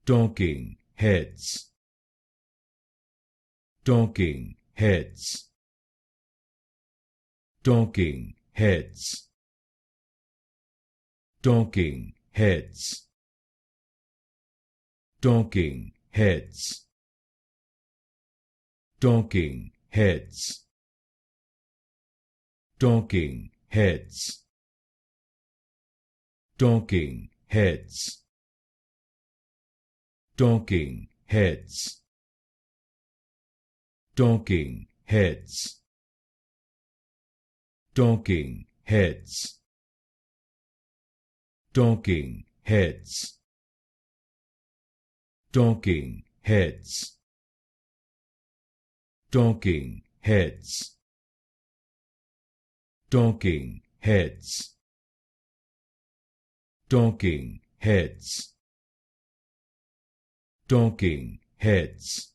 donking heads, donking heads, donking heads, donking heads, donking heads, donking heads, donking heads, donking heads, donking heads, donking heads, donking heads, donking heads, donking heads, donking heads, donking heads, donking heads, donking heads,